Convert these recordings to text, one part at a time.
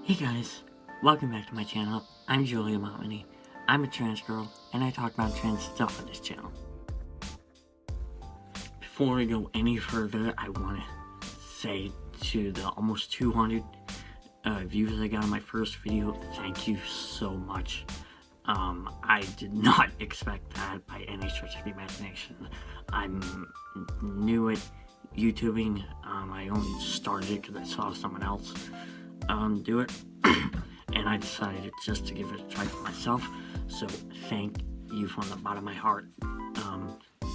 Hey guys, welcome back to my channel. I'm Julia Montminy. I'm a trans girl, and I talk about trans stuff on this channel. Before we go any further, I want to say to the almost 200 views I got on my first video, thank you so much. I did not expect that by any stretch of the imagination. I'm new at YouTubing. I only started it because I saw someone else do it, and I decided just to give it a try for myself. So thank you from the bottom of my heart,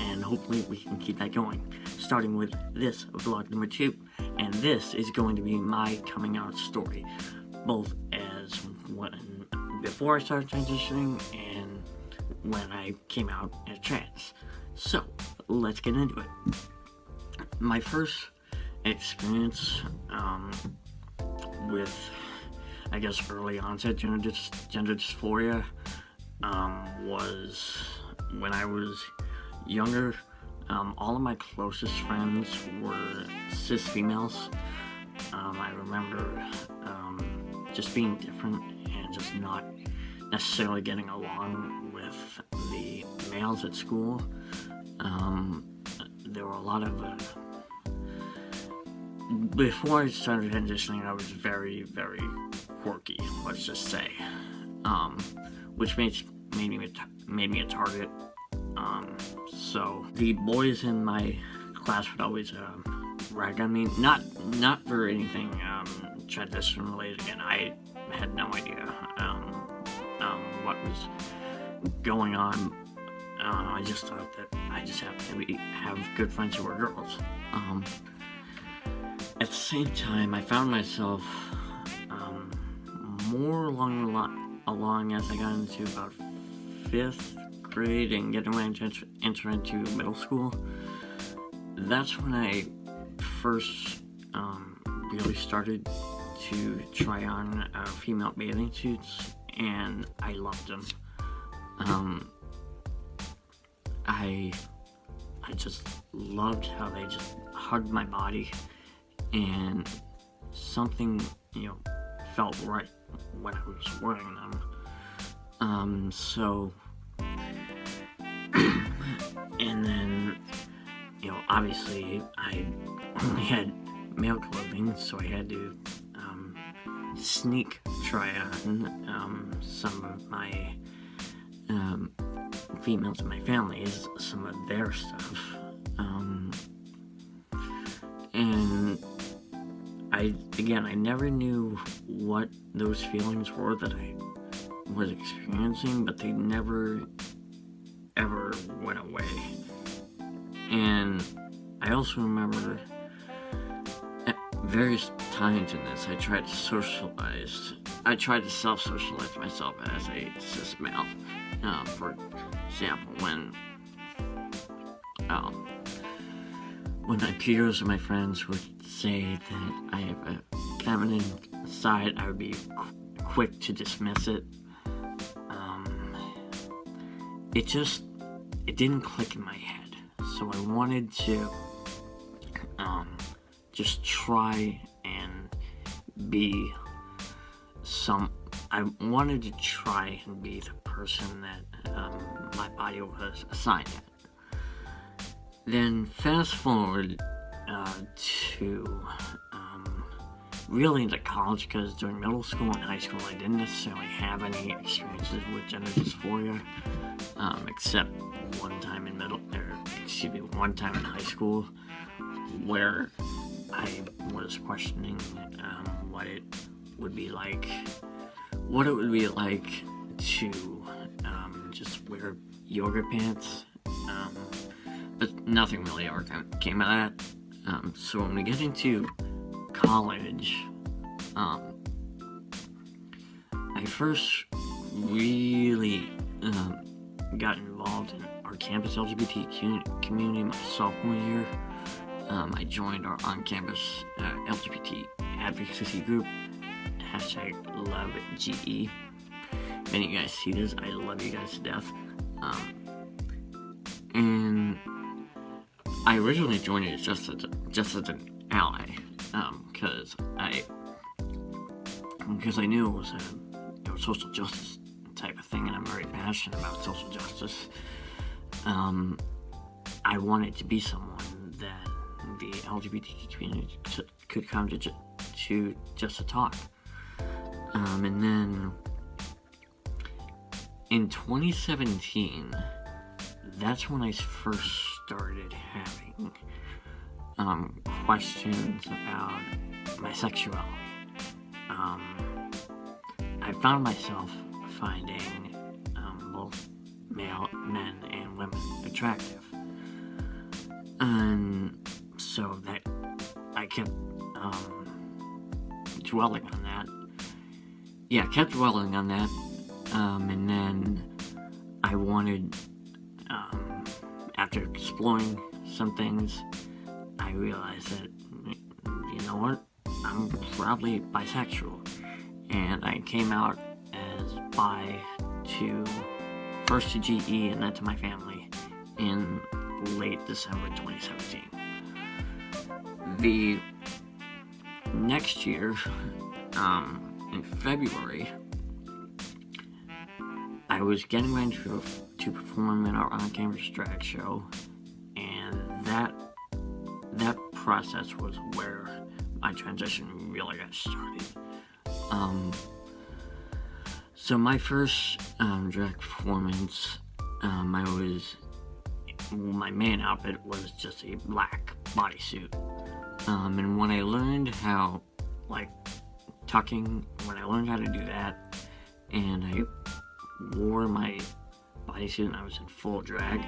and hopefully we can keep that going. Starting with this vlog number 2, and this is going to be my coming out story, both as when before I started transitioning and when I came out as trans. So let's get into it. My first experience with, I guess, early onset gender dysphoria was when I was younger. All of my closest friends were cis females. I remember just being different and just not necessarily getting along with the males at school. There were a lot of before I started transitioning, I was very, very quirky, let's just say, which made me a target. So the boys in my class would always rag on me, not for anything transition related. Again, I had no idea what was going on. I just thought that I just happened to have good friends who were girls. At the same time, I found myself more along as I got into about 5th grade and getting ready to enter into middle school. That's when I first really started to try on female bathing suits, and I loved them. I just loved how they just hugged my body, and something, felt right when I was wearing them. So, and then, obviously I only had male clothing, so I had to sneak try on some of my females in my family, some of their stuff. And I never knew what those feelings were that I was experiencing, but they never ever went away. And I also remember at various times in this, I tried to self-socialize myself as a cis male. For example, when my peers or my friends would say that I have a feminine side, I would be quick to dismiss it. It didn't click in my head, so I wanted to just try and be I wanted to try and be the person that my body was assigned at. Then fast forward to really into college, because during middle school and high school I didn't necessarily have any experiences with gender dysphoria, except one time in one time in high school where I was questioning what it would be like to just wear yoga pants, but nothing really ever came of that. So when we get into college, I first really got involved in our campus LGBT community my sophomore year. I joined our on-campus LGBT advocacy group, #LoveGE. Many of you guys see this, I love you guys to death. And I originally joined it just as an ally, because I because I knew it was a social justice type of thing, and I'm very passionate about social justice. I wanted to be someone that the LGBT community could come to just to talk. And then in 2017, that's when I first started having questions about my sexuality. I found myself finding both male men and women attractive, and so that I kept dwelling on that. Yeah, kept dwelling on that, and then I wanted, after exploring some things, I realized that, you know what, I'm probably bisexual, and I came out as bi first to GE and then to my family in late December 2017. The next year, in February, I was getting ready to perform in our on-campus drag show, and that process was where my transition really got started. So my first drag performance, my main outfit was just a black bodysuit. And when I learned how, tucking, when I learned how to do that, and I wore my bodysuit and I was in full drag,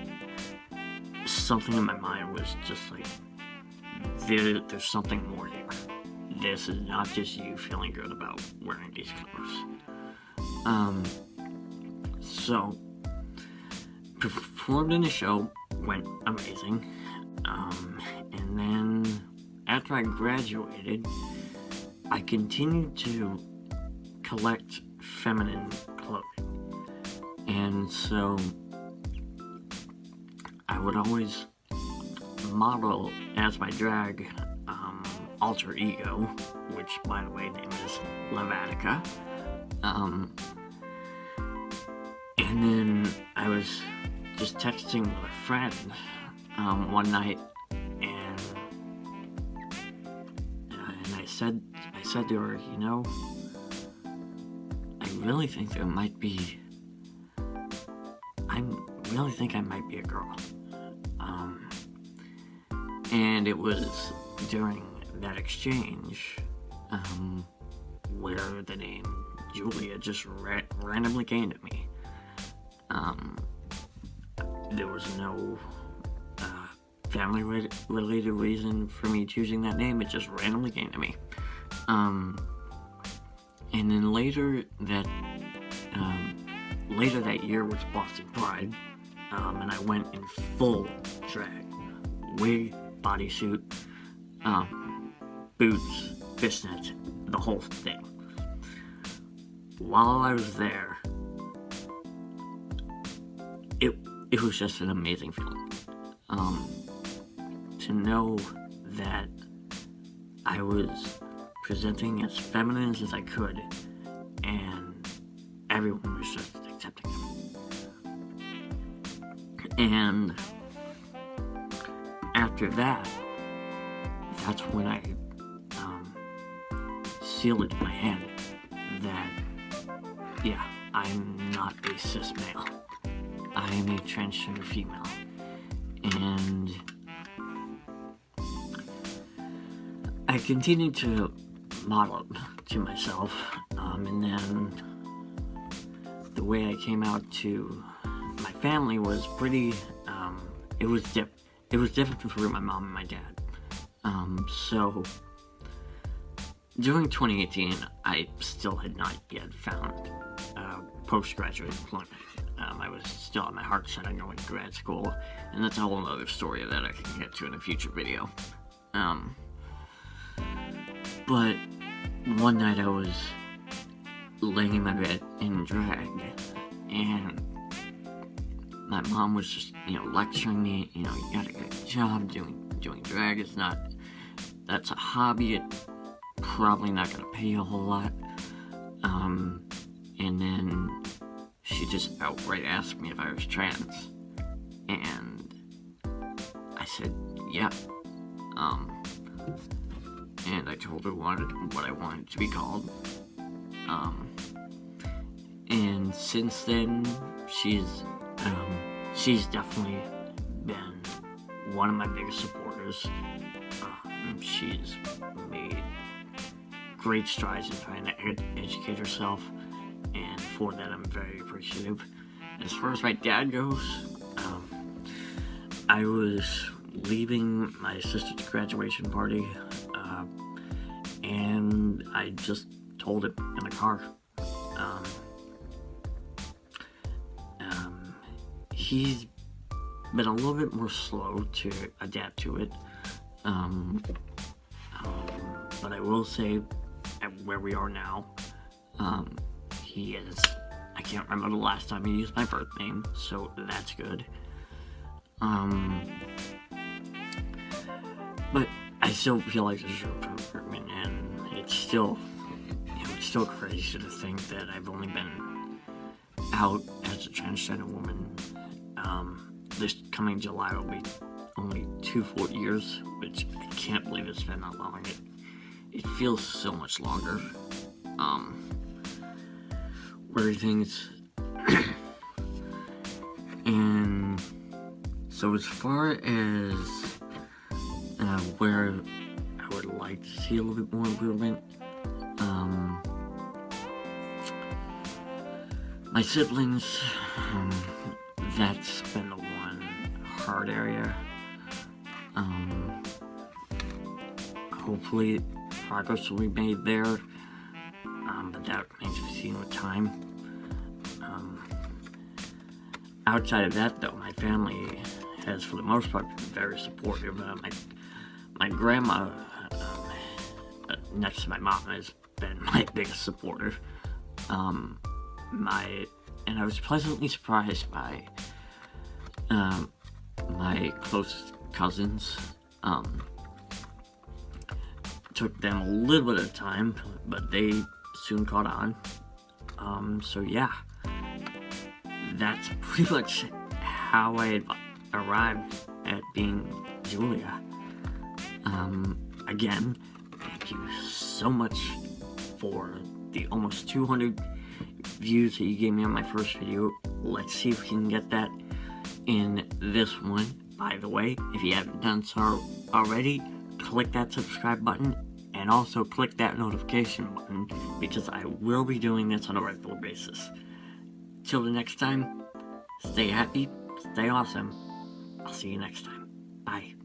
something in my mind was just like, there's something more here. This is not just you feeling good about wearing these clothes. So, performed in the show, went amazing. And then, after I graduated, I continued to collect feminine clothing. And so, I would always model as my drag alter ego, which, by the way, name is Lavatica. And then I was just texting with a friend one night, and I said to her, you know, I really think I might be a girl. And it was during that exchange where the name Julia just randomly came to me. There was no family-related reason for me choosing that name. It just randomly came to me. And then later that year was Boston Pride, and I went in full drag, wig, bodysuit, boots, fishnets, the whole thing. While I was there, it was just an amazing feeling. To know that I was presenting as feminine as I could, and everyone was just accepting it. And after that, that's when I sealed it in my head that, yeah, I'm not a cis male. I am a transgender female. And I continued to model to myself, and then the way I came out to my family was pretty, it was different for my mom and my dad. So during 2018, I still had not yet found postgraduate employment. I was still at my heart set on going to grad school, and that's a whole other story that I can get to in a future video. But one night I was laying in my bed in drag, and my mom was just, lecturing me, you gotta get a job doing drag. That's a hobby. It's probably not gonna pay you a whole lot. just outright asked me if I was trans. And I said, yeah. And I told her what I wanted to be called. And since then, she's definitely been one of my biggest supporters. She's made great strides in trying to educate herself, and for that I'm very appreciative. As far as my dad goes, I was leaving my sister's graduation party, and I just told him in the car. He's been a little bit more slow to adapt to it, but I will say, at where we are now, he is, I can't remember the last time he used my birth name, so that's good. But I still feel like there's room for improvement, and it's still crazy to think that I've only been out as a transgender woman. This coming July will be only 2 full years, which I can't believe it's been that long. It feels so much longer. Where things and so as far as where I would like to see a little bit more improvement, my siblings, that's been the one hard area. Hopefully progress will be made there, but that remains to be seen with time. Outside of that, though, my family has, for the most part, been very supportive. My grandma, next to my mom, has been my biggest supporter. And I was pleasantly surprised by my closest cousins. Took them a little bit of time, but they soon caught on. So yeah, that's pretty much how I arrived at being Julia. Again, thank you so much for the almost 200 views that you gave me on my first video. Let's see if we can get that in this one. By the way, if you haven't done so already, click that subscribe button and also click that notification button, because I will be doing this on a regular basis. Till the next time, stay happy, stay awesome. I'll see you next time. Bye.